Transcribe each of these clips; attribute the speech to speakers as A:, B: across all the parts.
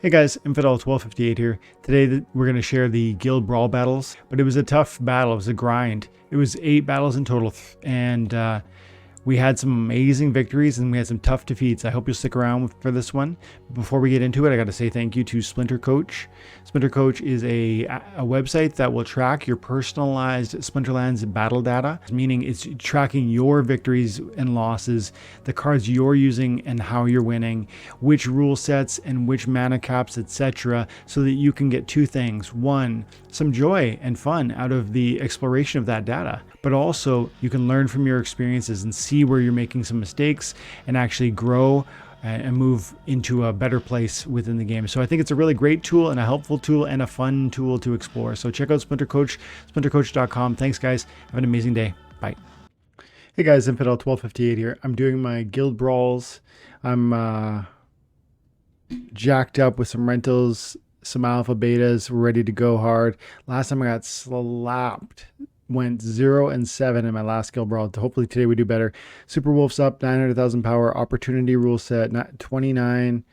A: Hey guys, Infidel1258 here. Today we're going to share the Guild Brawl battles, but it was a tough battle. It was a grind. It was 8 battles in total, and we had some amazing victories and we had some tough defeats. I hope you'll stick around for this one. Before we get into it, I got to say thank you to SplinterCoach. SplinterCoach is a website that will track your personalized Splinterlands battle data, meaning it's tracking your victories and losses, the cards you're using and how you're winning, which rule sets and which mana caps, etc., so that you can get 2 things. 1, some joy and fun out of the exploration of that data, but also you can learn from your experiences and see where you're making some mistakes and actually grow and move into a better place within the game. So I think it's a really great tool and a helpful tool and a fun tool to explore. So check out SplinterCoach, splintercoach.com. Thanks guys. Have an amazing day. Bye. Hey guys, Infidel1258 here. I'm doing my Guild Brawls. I'm jacked up with some rentals, some alpha betas. We're ready to go hard. Last time I got slapped. Went 0-7 in my last Guild Brawl. Hopefully today we do better. Super Wolf's up, 900,000 power. Opportunity rule set, not 29.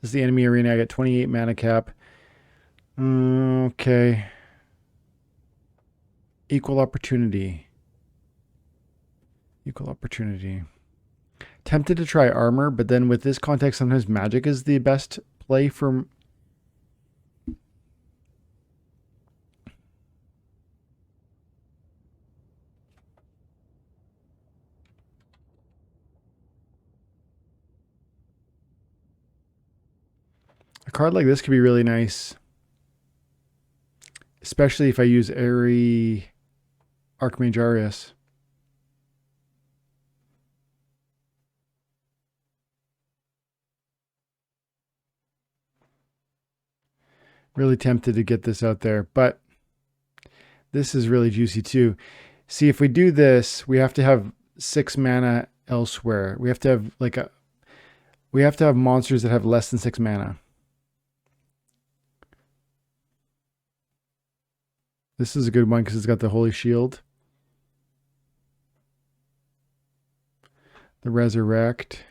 A: This is the enemy arena. I got 28 mana cap. Okay. Equal opportunity. Equal opportunity. Tempted to try armor, but then with this context, sometimes magic is the best play for... A card like this could be really nice, especially if I use Airy Archmage Arius. Really tempted to get this out there, but this is really juicy too. See, if we do this, we have to have 6 mana elsewhere. We have to have monsters that have less than 6 mana. This is a good one because it's got the Holy Shield. The Resurrect.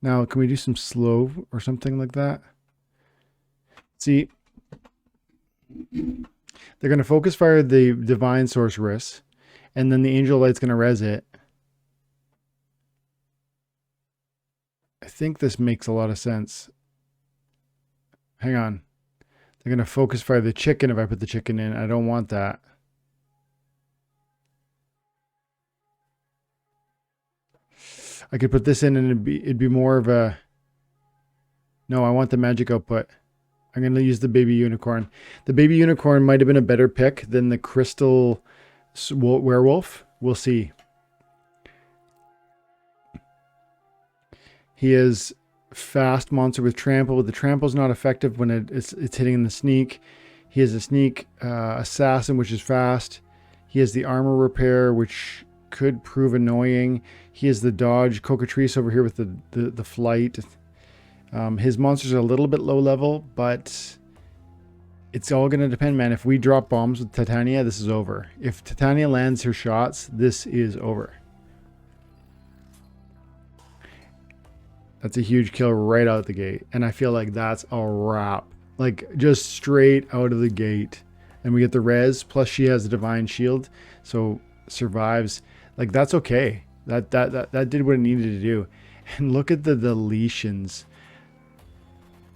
A: Now, can we do some slow or something like that? See, they're going to focus fire the Divine Sorceress, and then the Angel Light's going to res it. I think this makes a lot of sense. Hang on. They're going to focus fire the chicken if I put the chicken in. I don't want that. I could put this in and it'd be more of a... No, I want the magic output. I'm going to use the baby unicorn. The baby unicorn might have been a better pick than the crystal werewolf. We'll see. He is... fast monster with trample, but the trample is not effective when it's hitting in the sneak. He has a sneak assassin, which is fast. He has the armor repair, which could prove annoying. He has the dodge cockatrice over here with the flight. His monsters are a little bit low level, but it's all going to depend, man. If we drop bombs with Titania, this is over. If Titania lands her shots, this is over. That's a huge kill right out the gate. And I feel like that's a wrap. Like, just straight out of the gate. And we get the res, plus she has a divine shield. So, survives. Like, that's okay. That did what it needed to do. And look at the deletions.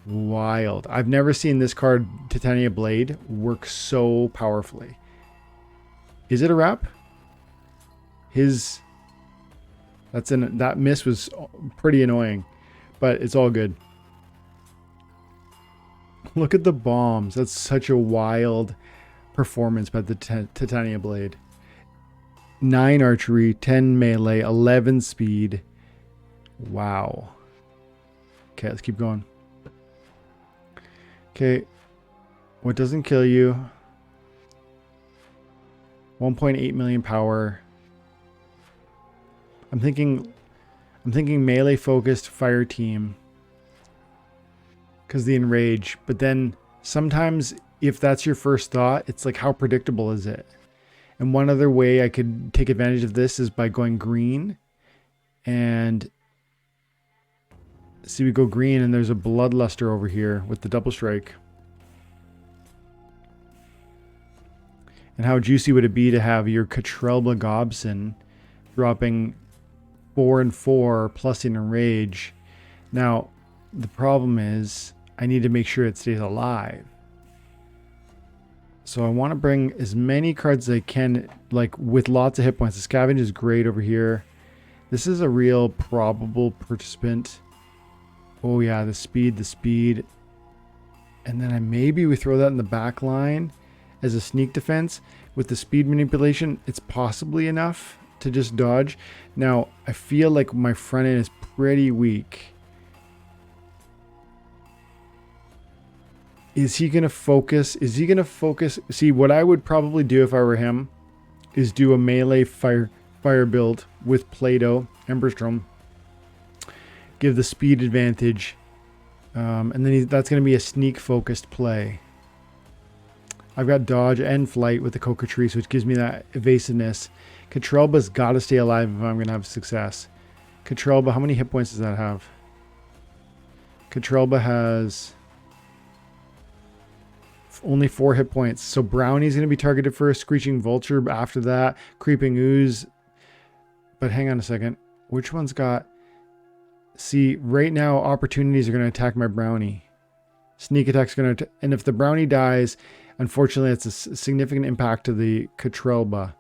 A: Wild. I've never seen this card, Titania Blade, work so powerfully. Is it a wrap? That miss was pretty annoying, but it's all good. Look at the bombs. That's such a wild performance by the Titania Blade. 9 archery, 10 melee, 11 speed. Wow. Okay, let's keep going. Okay. What doesn't kill you? 1.8 million power. I'm thinking melee focused fire team because the enrage, but then sometimes if that's your first thought, it's like, how predictable is it? And one other way I could take advantage of this is by going green and See, we go green and there's a Bloodluster over here with the double strike. And how juicy would it be to have your Catrelba Gobson dropping 4 and 4 plus in Enrage. Now, the problem is I need to make sure it stays alive. So I want to bring as many cards as I can, like with lots of hit points. The Scavenge is great over here. This is a real probable participant. Oh yeah, the speed. And then maybe we throw that in the back line as a sneak defense. With the speed manipulation, it's possibly enough to just dodge. Now, I feel like my front end is pretty weak. Is he going to focus? See, what I would probably do if I were him is do a melee fire build with Play-Doh, Emberstrom. Give the speed advantage. And then that's going to be a sneak-focused play. I've got dodge and flight with the Cocatrice, which gives me that evasiveness. Catrelba's got to stay alive if I'm going to have success. Catrelba, how many hit points does that have? Catrelba has only 4 hit points. So Brownie's going to be targeted first. Screeching Vulture after that. Creeping Ooze. But hang on a second. Which one's got... See, right now, opportunities are going to attack my Brownie. Sneak attack's going to... And if the Brownie dies... Unfortunately, it's a significant impact to the Catrelba.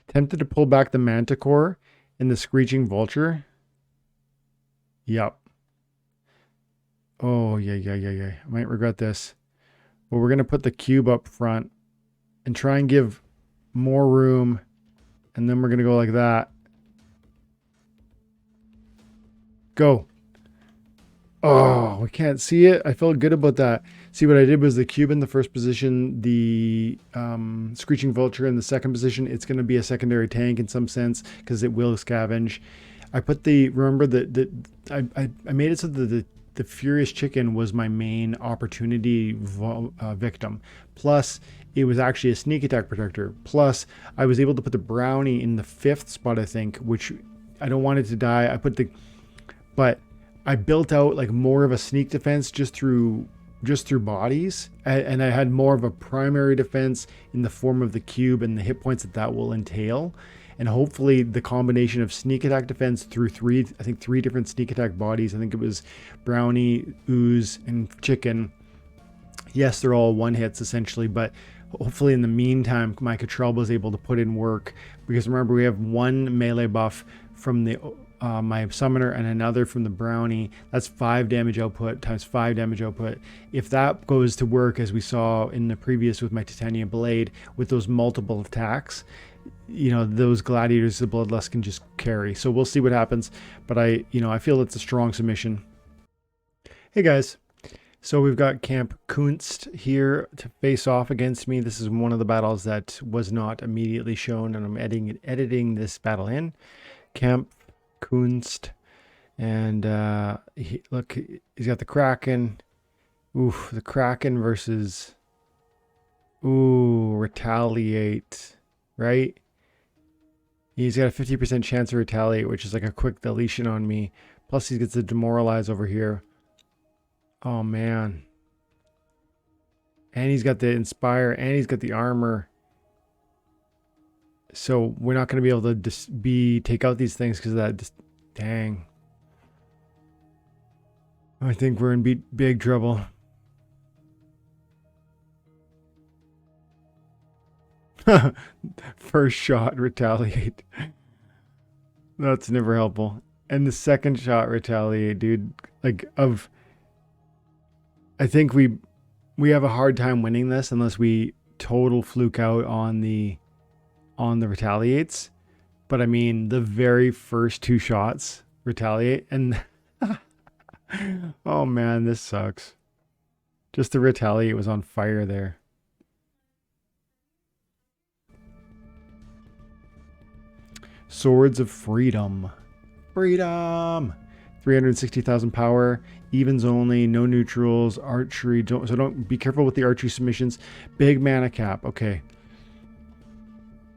A: Tempted to pull back the Manticore and the Screeching Vulture. Yep. Oh, yeah. I might regret this. But we're going to put the cube up front and try and give more room. And then we're going to go like that. Go. Oh, we can't see it. I felt good about that. See, what I did was the cube in the first position, the Screeching Vulture in the second position. It's going to be a secondary tank in some sense because it will scavenge. I put the, remember that I made it so that the Furious Chicken was my main opportunity victim. Plus, it was actually a sneak attack protector. Plus, I was able to put the Brownie in the 5th spot, I think, which I don't want it to die. But I built out like more of a sneak defense just through bodies, and I had more of a primary defense in the form of the cube and the hit points that will entail. And hopefully the combination of sneak attack defense through 3 different sneak attack bodies. I think it was Brownie, Ooze, and Chicken. Yes, they're all one hits essentially, but hopefully in the meantime, my Catrelba is able to put in work, because remember we have 1 melee buff from the my summoner and another from the Brownie. That's 5 damage output times 5 damage output. If that goes to work as we saw in the previous with my Titanium Blade, with those multiple attacks, you know, those gladiators, the Bloodlust can just carry. So we'll see what happens, but I feel it's a strong submission. Hey guys, so we've got Camp Kunst here to face off against me. This is one of the battles that was not immediately shown, and I'm editing this battle in. Camp Kunst, and look, he's got the Kraken. Oof, the Kraken versus Retaliate, right? He's got a 50% chance to retaliate, which is like a quick deletion on me. Plus he gets the Demoralize over here. Oh man. And he's got the Inspire, and he's got the Armor. So we're not going to be able to take out these things because of that. Dang. I think we're in big trouble. First shot, retaliate. That's never helpful. And the second shot, retaliate, dude. I think we have a hard time winning this unless we total fluke out on the retaliates. But I mean, the very first 2 shots retaliate, and oh man, this sucks. Just the retaliate was on fire there. Swords of Freedom. 360,000 power, evens only, no neutrals, archery. Don't be careful with the archery submissions. Big mana cap. Okay.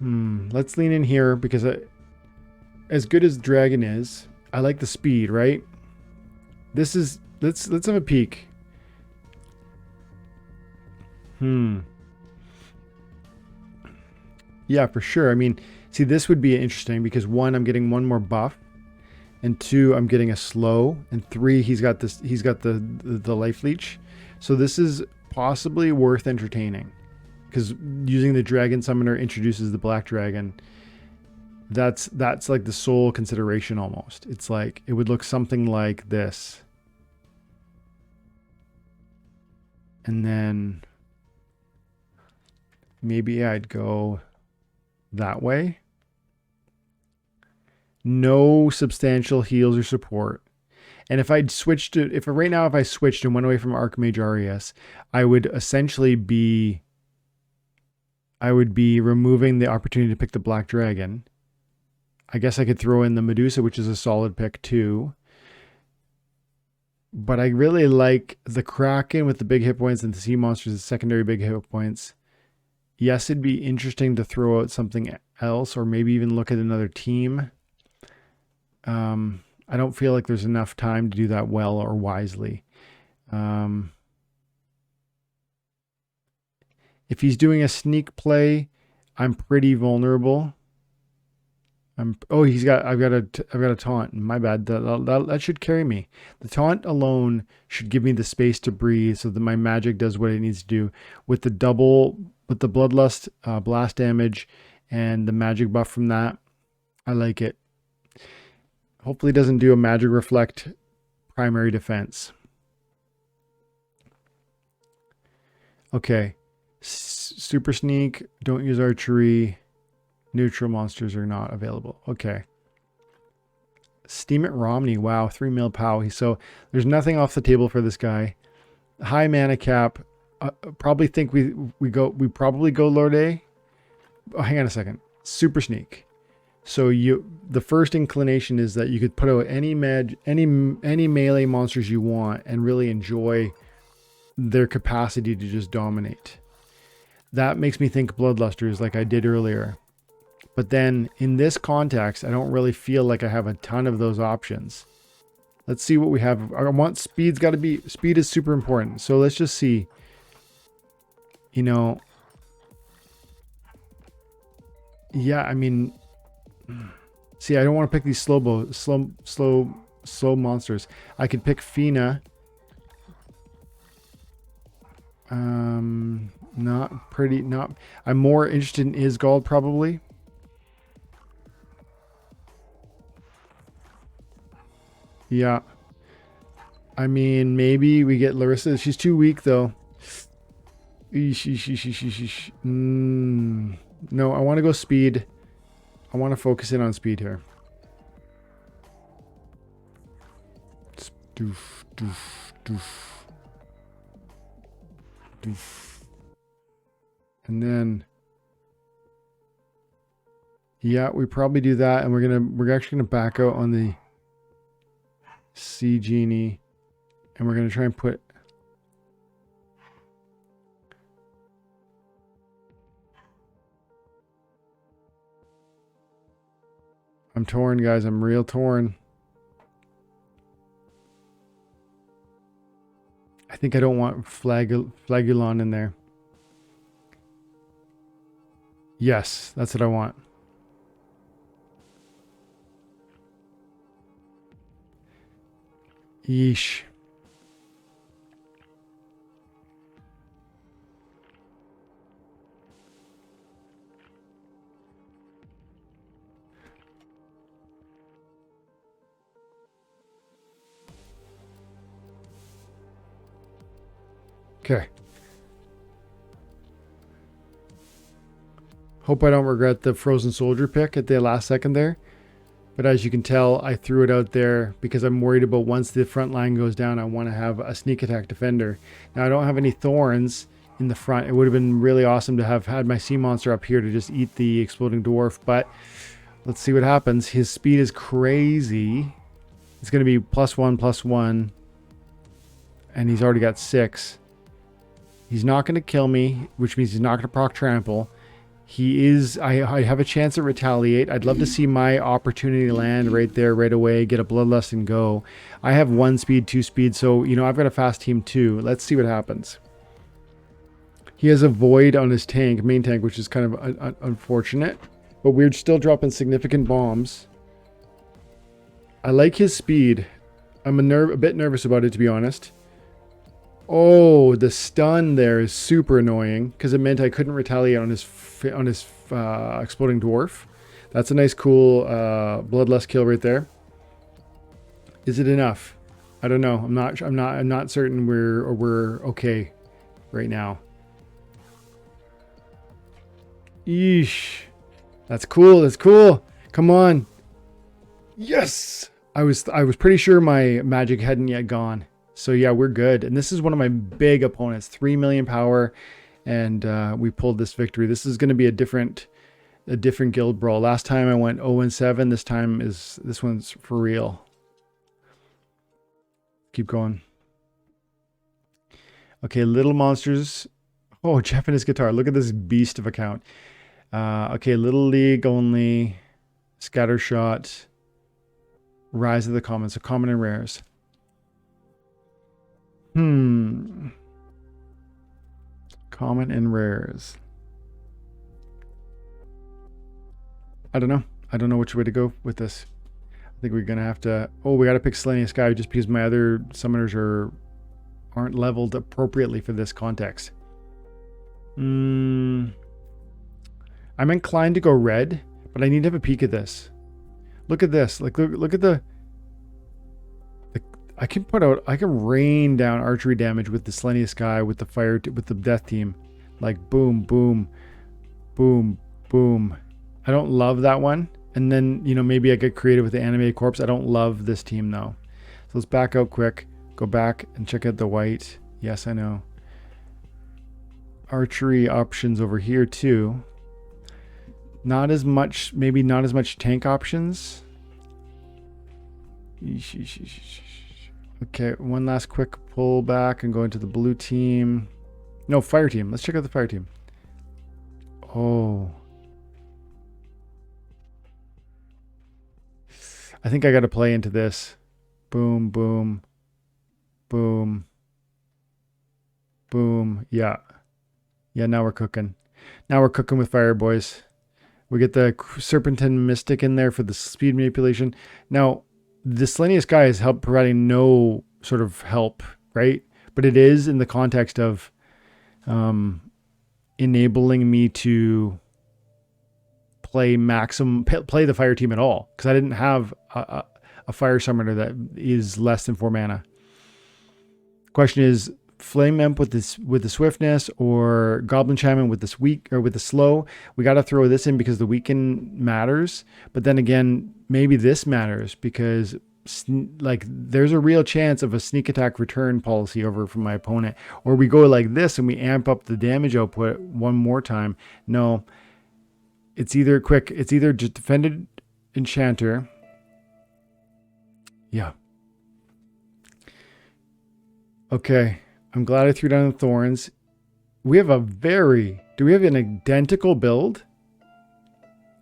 A: Let's lean in here because as good as Dragon is, I like the speed, right? This is, let's have a peek. Yeah, for sure. I mean, see, this would be interesting because 1, I'm getting 1 more buff, and 2, I'm getting a slow, and 3, he's got this, he's got the life leech. So this is possibly worth entertaining because using the dragon summoner introduces the black dragon. That's like the sole consideration almost. It's like it would look something like this. And then maybe I'd go that way. No substantial heals or support. And if I'd switched to, if right now, if I switched and went away from Archmage Arias, I would essentially be, I would be removing the opportunity to pick the Black Dragon. I guess I could throw in the Medusa, which is a solid pick too. But I really like the Kraken with the big hit points and the sea monsters, the secondary big hit points. Yes, it'd be interesting to throw out something else or maybe even look at another team. I don't feel like there's enough time to do that well or wisely. If he's doing a sneak play, I'm pretty vulnerable. Oh, I've got a taunt. My bad. That should carry me. The taunt alone should give me the space to breathe so that my magic does what it needs to do. With the bloodlust blast damage and the magic buff from that, I like it. Hopefully it doesn't do a magic reflect primary defense. Okay. Super sneak, don't use archery. Neutral monsters are not available. Okay. Steam it Romney. Wow, 3 mil pow. So there's nothing off the table for this guy. High mana cap. Probably think we probably go Lord A. Oh, hang on a second. Super sneak. So the first inclination is that you could put out any melee monsters you want and really enjoy their capacity to just dominate. That makes me think Bloodlusters like I did earlier. But then in this context, I don't really feel like I have a ton of those options. Let's see what we have. I want speed is super important. So let's just see, yeah, I mean, see, I don't want to pick these slow monsters. I could pick Fina. I'm more interested in Isgald probably. Yeah. I mean, maybe we get Larissa. She's too weak though. No, I want to go speed. I want to focus in on speed here. Doof, doof, doof. Doof. And then, yeah, we probably do that, and we're actually gonna back out on the Sea Genie, and we're gonna try and put. I'm torn, guys. I'm real torn. I think I don't want Flagulon in there. Yes, that's what I want. Yeesh. Okay. Hope I don't regret the Frozen Soldier pick at the last second there. But as you can tell, I threw it out there because I'm worried about once the front line goes down, I want to have a sneak attack defender. Now, I don't have any thorns in the front. It would have been really awesome to have had my sea monster up here to just eat the exploding dwarf. But let's see what happens. His speed is crazy. It's going to be +1/+1. And he's already got 6. He's not going to kill me, which means he's not going to proc trample. He is, I have a chance to retaliate. I'd love to see my opportunity land right there, right away, get a bloodlust and go. I have 1 speed, 2 speed, so, you know, I've got a fast team too. Let's see what happens. He has a void on his tank, main tank, which is kind of unfortunate, but we're still dropping significant bombs. I like his speed. I'm a bit nervous about it, to be honest. Oh, the stun there is super annoying because it meant I couldn't retaliate on his exploding dwarf. That's a nice, cool bloodlust kill right there. Is it enough? I don't know. I'm not certain we're okay right now. Eesh. That's cool. That's cool. Come on. Yes. I was pretty sure my magic hadn't yet gone. So yeah, we're good. And this is one of my big opponents, 3 million power, and we pulled this victory. This is going to be a different guild brawl. Last time I went 0-7. This one's for real. Keep going. Okay, little monsters. Oh, Jeff and his guitar. Look at this beast of account. Okay, Little League only. Scattershot. Rise of the Commons. So common and rares. Common and rares. I don't know. I don't know which way to go with this. I think we're going to have to... Oh, we got to pick Selenium Sky just because my other summoners aren't leveled appropriately for this context. I'm inclined to go red, but I need to have a peek at this. Look at this. Like, look at the... I can rain down archery damage with the Selenium Sky, with the fire, with the death team. Like boom, boom, boom, boom. I don't love that one. And then, you know, maybe I get creative with the animated corpse. I don't love this team though. So let's back out quick. Go back and check out the white. Yes, I know. Archery options over here too. Not as much, maybe not as much tank options. Okay, one last quick pull back and go into the blue team. No, fire team. Let's check out the fire team. Oh. I think I got to play into this. Boom, boom, boom, boom. Yeah. Yeah, now we're cooking. Now we're cooking with fire, boys. We get the Serpentine Mystic in there for the speed manipulation. Now, the Selenium Sky is providing no sort of help, right? But it is in the context of enabling me to play the fire team at all, because I didn't have a fire summoner that is less than 4 mana. Question is Flame Imp with the swiftness, or Goblin Shaman with this weak or with the slow. We got to throw this in because the weaken matters, but then again, maybe this matters because like there's a real chance of a sneak attack return policy over from my opponent, or we go like this and we amp up the damage output one more time. No, it's either quick. It's either just defended enchanter. Yeah. Okay. I'm glad I threw down the thorns. We have do we have an identical build?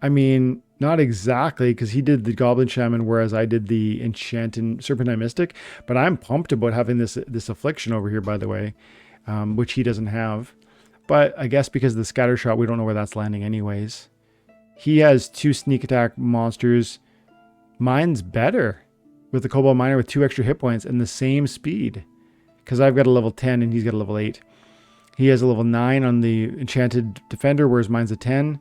A: I mean, not exactly, because he did the Goblin Shaman, whereas I did the Enchanted Serpentine Mystic. But I'm pumped about having this Affliction over here, by the way, which he doesn't have. But I guess because of the Scatter Shot, we don't know where that's landing anyways. He has 2 sneak attack monsters. Mine's better with the Cobalt Miner with 2 extra hit points and the same speed. Because I've got a level 10 and he's got a level 8. He has a level 9 on the Enchanted Defender, whereas mine's a 10.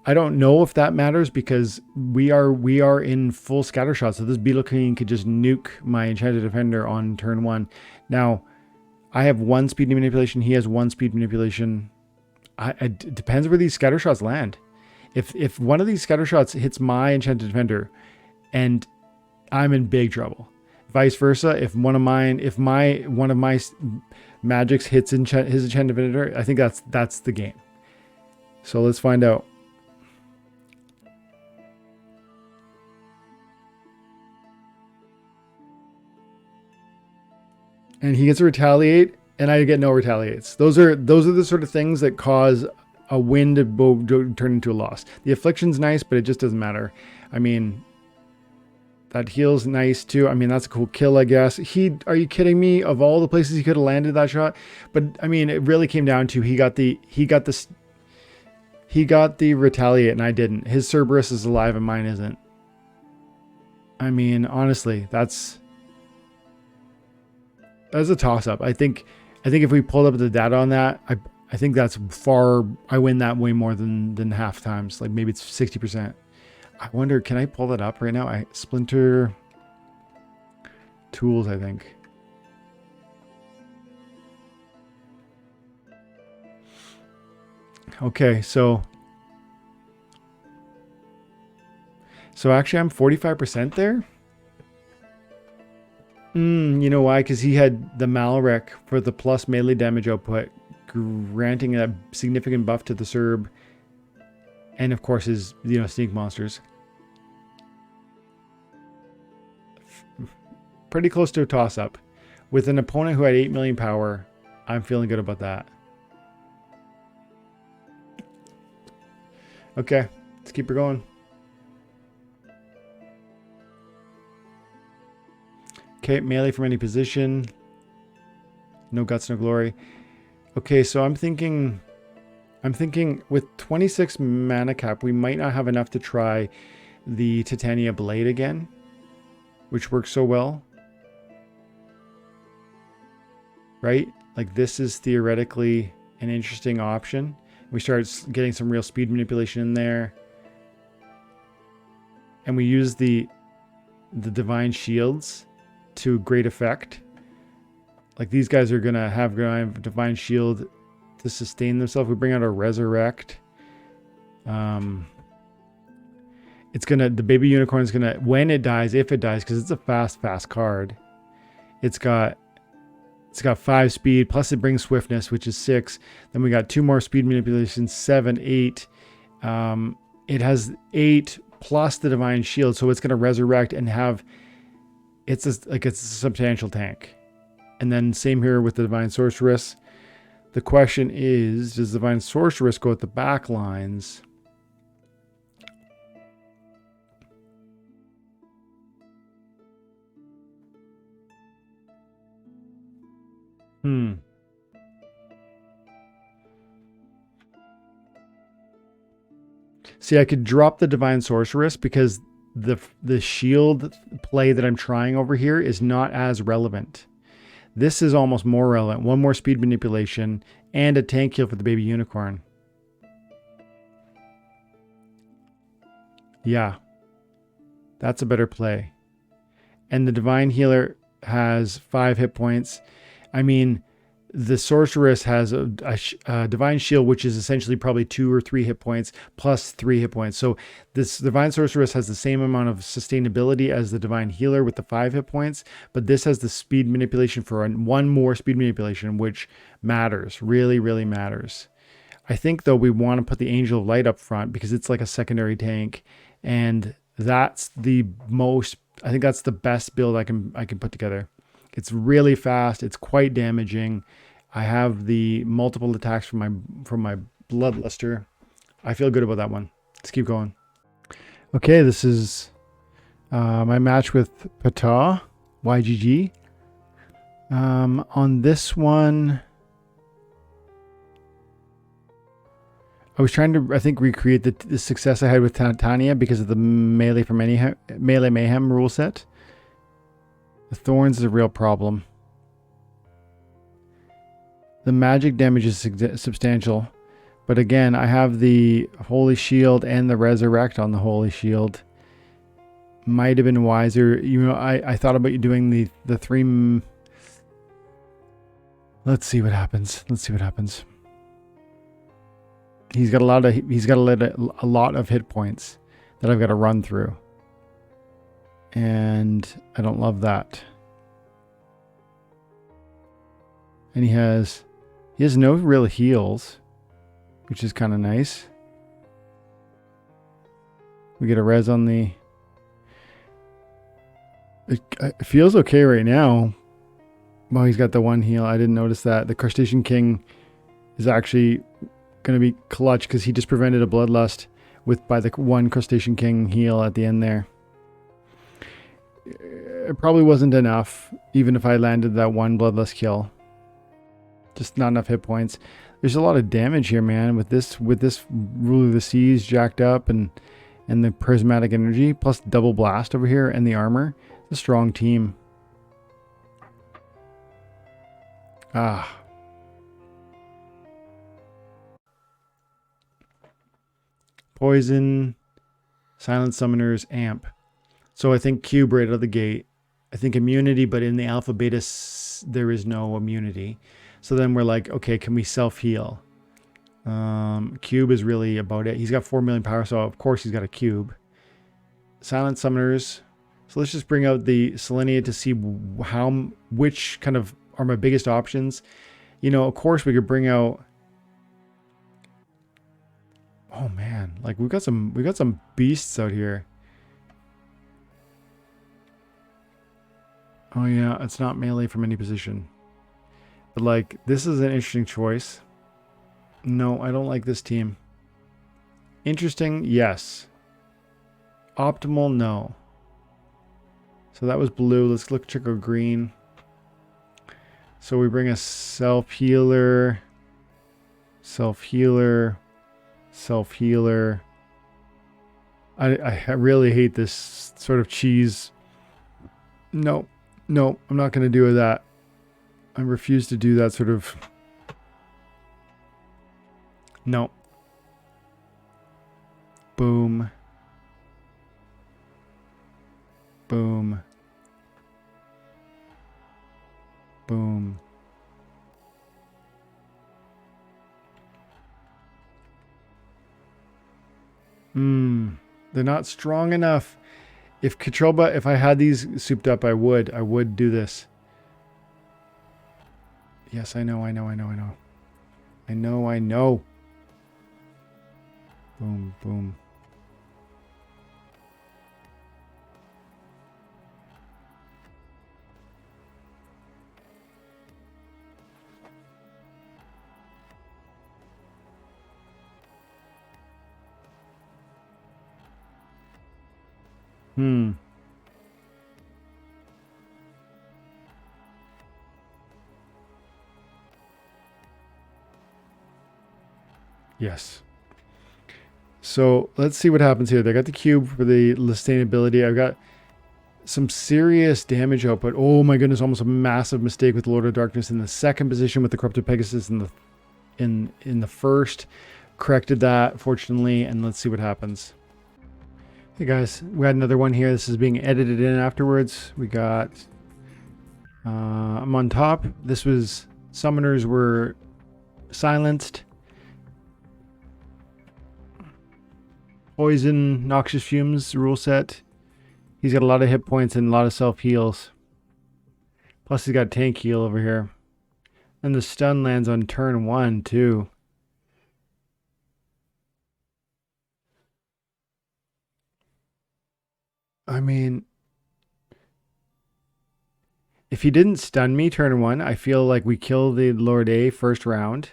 A: I don't know if that matters because we are in full scattershot. So this Beetle King could just nuke my Enchanted Defender on turn 1. Now, I have 1 speed manipulation. He has 1 speed manipulation. It depends where these scattershots land. If one of these scattershots hits my Enchanted Defender, and I'm in big trouble. Vice versa, if one of my magics hits his Enchanted Defender, I think that's the game. So let's find out. And he gets to retaliate, and I get no retaliates. Those are the sort of things that cause a win to turn into a loss. The affliction's nice, but it just doesn't matter. I mean, that heal's nice too. I mean, that's a cool kill, I guess. Are you kidding me? Of all the places he could have landed that shot, but I mean, it really came down to he got the retaliate, and I didn't. His Cerberus is alive and mine isn't. I mean, honestly, that's a toss-up. I think if we pulled up the data on that, I think that's far. I win that way more than half times. Like maybe it's 60%. I wonder, can I pull that up right now? Splinter tools, I think. Okay, so actually I'm 45% there. You know why? Because he had the Malrek for the plus melee damage output, granting a significant buff to the Cerb, and of course his sneak monsters. Pretty close to a toss-up. With an opponent who had 8 million power, I'm feeling good about that. Okay, let's keep her going. Okay, melee from any position. No guts, no glory. Okay, so I'm thinking with 26 mana cap, we might not have enough to try the Titania Blade again, which works so well. Right? Like this is theoretically an interesting option. We start getting some real speed manipulation in there. And we use the divine shields to great effect. Like these guys are gonna have divine shield to sustain themselves. We bring out our resurrect. It's gonna, the baby unicorn is gonna, when it dies, if it dies, because it's a fast card. It's got 5 speed, plus it brings swiftness, which is 6. Then we got 2 more speed manipulation, 7, 8. It has 8 plus the divine shield, so it's gonna resurrect and have, it's a substantial tank. And then same here with the divine sorceress. The question is, does divine sorceress go at the back lines? See, I could drop the divine sorceress because the shield play that I'm trying over here is not as relevant. This is almost more relevant. 1 more speed manipulation and a tank heal for the baby unicorn. Yeah, that's a better play. And the divine healer has 5 hit points. I mean, the sorceress has a divine shield, which is essentially probably 2 or 3 hit points plus 3 hit points. So this divine sorceress has the same amount of sustainability as the divine healer with the 5 hit points, but this has the speed manipulation for 1 more speed manipulation, which matters, really, really matters. I think though we want to put the Angel of Light up front because it's like a secondary tank, and that's the most, I think that's the best build I can put together. It's really fast. It's quite damaging. I have the multiple attacks from my Bloodluster. I feel good about that one. Let's keep going. Okay, this is my match with Pata, YGG. On this one, I was trying to, I think, recreate the success I had with Titania because of the melee from any melee mayhem rule set. The thorns is a real problem. The magic damage is substantial, but again, I have the Holy Shield and the Resurrect on the Holy Shield. Might have been wiser. I thought about doing the 3. Let's see what happens. He's got a lot of hit points that I've got to run through. And I don't love that. And he has no real heals, which is kind of nice. We get a res on the... It feels okay right now. Well, he's got the 1 heal. I didn't notice that. The Crustacean King is actually going to be clutch because he just prevented a bloodlust by the one Crustacean King heal at the end there. It probably wasn't enough, even if I landed that one bloodlust kill. Just not enough hit points. There's a lot of damage here, man, with this Ruler of the Seas jacked up and the prismatic energy, plus double blast over here and the armor. It's a strong team. Ah. Poison, Silent Summoners, Amp. So I think Cube right out of the gate. I think immunity, but in the alpha beta there is no immunity. So then we're like, okay, can we self-heal? Cube is really about it. He's got 4 million power, so of course he's got a cube. Silent Summoners. So let's just bring out the Selenia to see which kind of are my biggest options. You know, of course we could bring out... Oh man, like we got some beasts out here. Oh yeah, it's not melee from any position. But like, this is an interesting choice. No, I don't like this team. Interesting, yes. Optimal, no. So that was blue. Let's check out green. So we bring a self-healer, self-healer, self-healer. I really hate this sort of cheese. No, no, I'm not going to do that. I refuse to do that sort of... No. Boom. Boom. Boom. They're not strong enough. If I had these souped up, I would do this. Yes, I know. Boom, boom. Yes. So let's see what happens here. They got the cube for the sustainability. I've got some serious damage output. Oh my goodness, almost a massive mistake with Lord of Darkness in the second position with the Corrupted Pegasus in the first. Corrected that, fortunately, and let's see what happens. Hey guys, we had another one here. This is being edited in afterwards. We got I'm on top. This was summoners were silenced. Poison, Noxious Fumes rule set. He's got a lot of hit points and a lot of self heals. Plus he's got tank heal over here. And the stun lands on turn 1 too. I mean, if he didn't stun me turn 1, I feel like we kill the Lord A first round.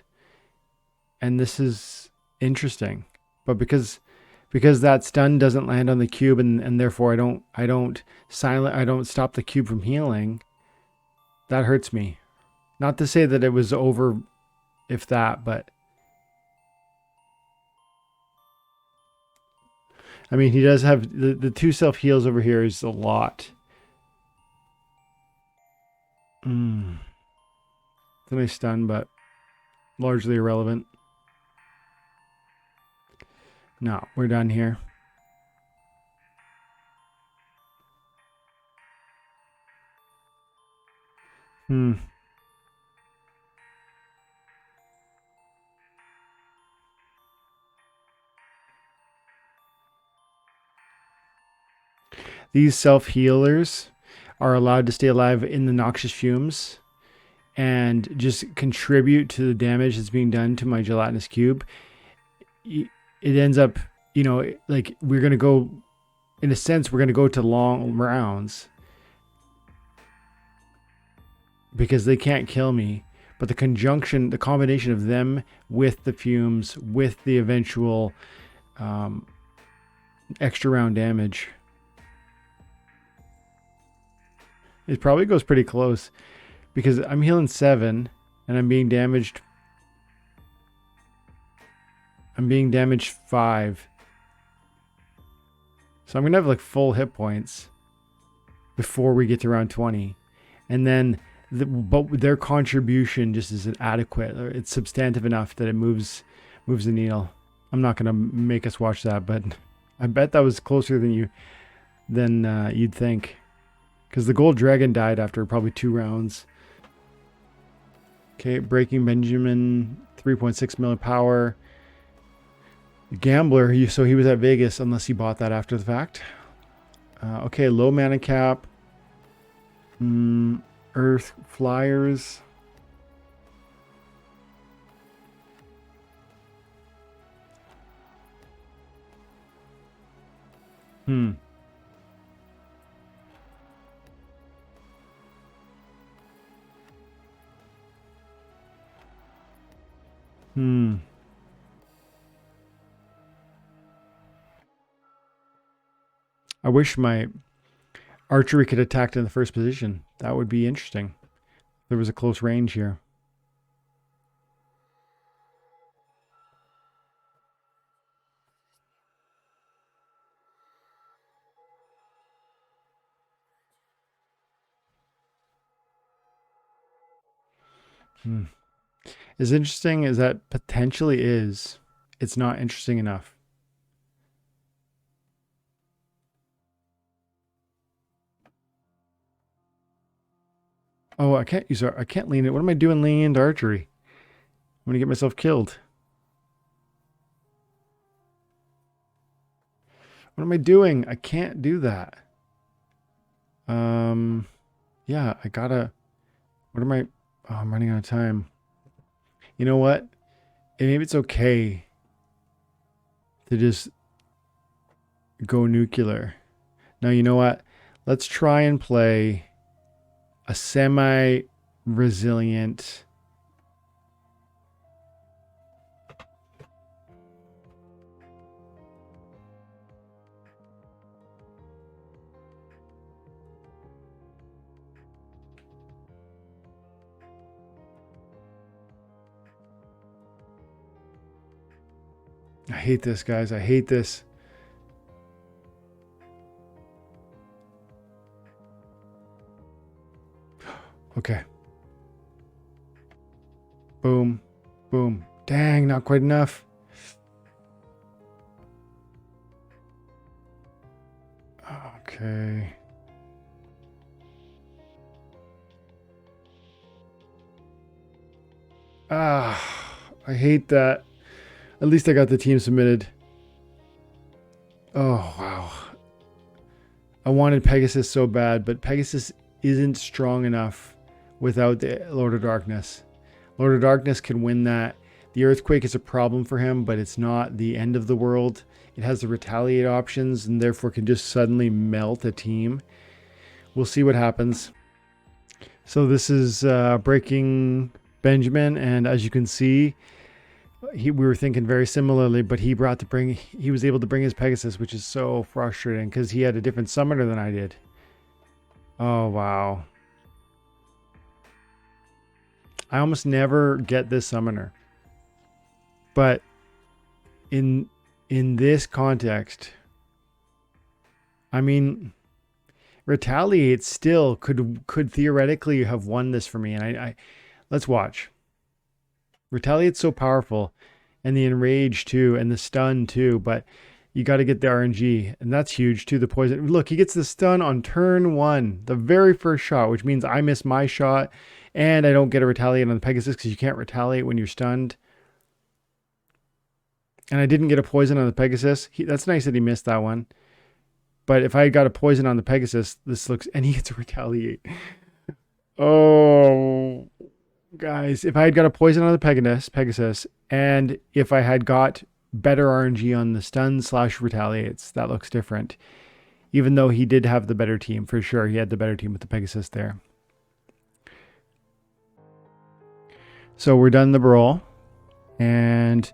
A: And this is interesting. But because that stun doesn't land on the cube and therefore I don't stop the cube from healing, that hurts me. Not to say that it was over if that, but I mean, he does have the 2 self heals over here is a lot. It's a nice stun, but largely irrelevant. No, we're done here. These self-healers are allowed to stay alive in the Noxious Fumes and just contribute to the damage that's being done to my gelatinous cube. It ends up, you know, like we're going to go, in a sense, we're going to go to long rounds because they can't kill me. but the conjunction, the combination of them with the fumes, with the eventual extra round damage, it probably goes pretty close, because I'm healing 7 and I'm being damaged. I'm being damaged 5. So I'm going to have like full hit points before we get to round 20. And then but their contribution just isn't adequate. It's substantive enough that it moves the needle. I'm not going to make us watch that, but I bet that was closer than you'd think. Because the gold dragon died after probably 2 rounds. Okay, Breaking Benjamin, 3.6 million power. Gambler, so he was at Vegas, unless he bought that after the fact. Okay, low mana cap. Earth Flyers. I wish my archery could attack in the first position. That would be interesting. There was a close range here. As interesting as that potentially is, it's not interesting enough. Oh, I can't use I can't lean it. What am I doing leaning into archery? I'm gonna get myself killed. What am I doing? I can't do that. Yeah, I gotta. What am I? Oh, I'm running out of time. You know what? Maybe it's okay to just go nuclear. Now, you know what? Let's try and play a semi-resilient. I hate this, guys. I hate this. Okay. Boom. Boom. Dang, not quite enough. Okay. I hate that. At least I got the team submitted. Oh, wow. I wanted Pegasus so bad, but Pegasus isn't strong enough without the Lord of Darkness. Lord of Darkness can win that. The Earthquake is a problem for him, but it's not the end of the world. It has the retaliate options and therefore can just suddenly melt a team. We'll see what happens. So this is Breaking Benjamin, and as you can see, we were thinking very similarly, but he was able to bring his Pegasus, which is so frustrating because he had a different summoner than I did. Oh, wow. I almost never get this summoner. But in this context, I mean, Retaliate still could theoretically have won this for me, and I let's watch. Retaliate's so powerful, and the Enrage too, and the Stun too, but you got to get the RNG, and that's huge too. The poison. Look, he gets the stun on turn 1, the very first shot, which means I miss my shot, and I don't get a retaliate on the Pegasus because you can't retaliate when you're stunned. And I didn't get a poison on the Pegasus. That's nice that he missed that one. But if I got a poison on the Pegasus, this looks, and he gets a retaliate. Oh, guys, if I had got a poison on the Pegasus, and if I had got better RNG on the stun/retaliates, that looks different. Even though he did have the better team, for sure. He had the better team with the Pegasus there. So we're done the brawl, and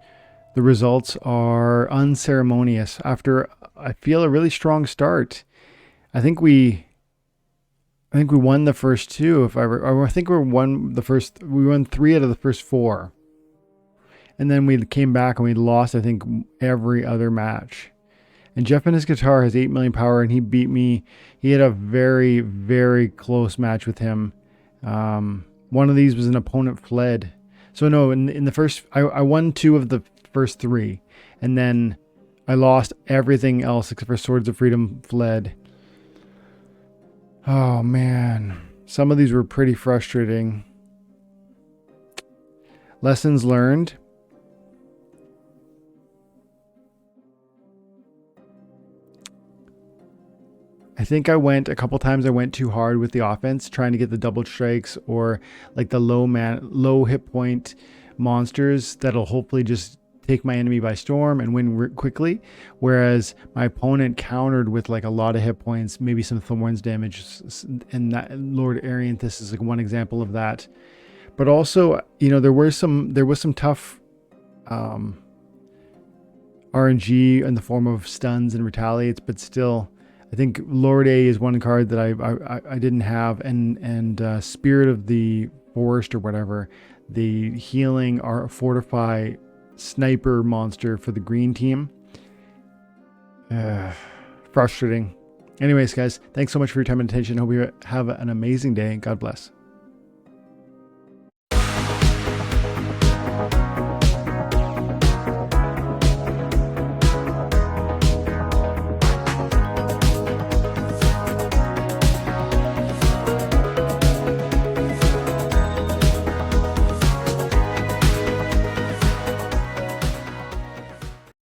A: the results are unceremonious after I feel a really strong start. I think we won the first two. I think we won the first. We won 3 out of the first 4, and then we came back and we lost, I think, every other match. And Jeff and his guitar has 8 million power, and he beat me. He had a very, very close match with him. One of these was an opponent fled. So no, in the first, I won 2 of the first 3, and then I lost everything else except for Swords of Freedom fled. Oh man, some of these were pretty frustrating. Lessons learned. I think a couple times I went too hard with the offense, trying to get the double strikes or like the low hit point monsters that'll hopefully just take my enemy by storm and win quickly. Whereas my opponent countered with like a lot of hit points, maybe some thorns damage, and that Lord Arianthus is like one example of that. But also, you know, there was some tough RNG in the form of stuns and retaliates, but still, I think Lord A is one card that I didn't have, and Spirit of the Forest or whatever, the healing or fortify sniper monster for the green team. Frustrating. Anyways, guys, thanks so much for your time and attention. Hope you have an amazing day. God bless.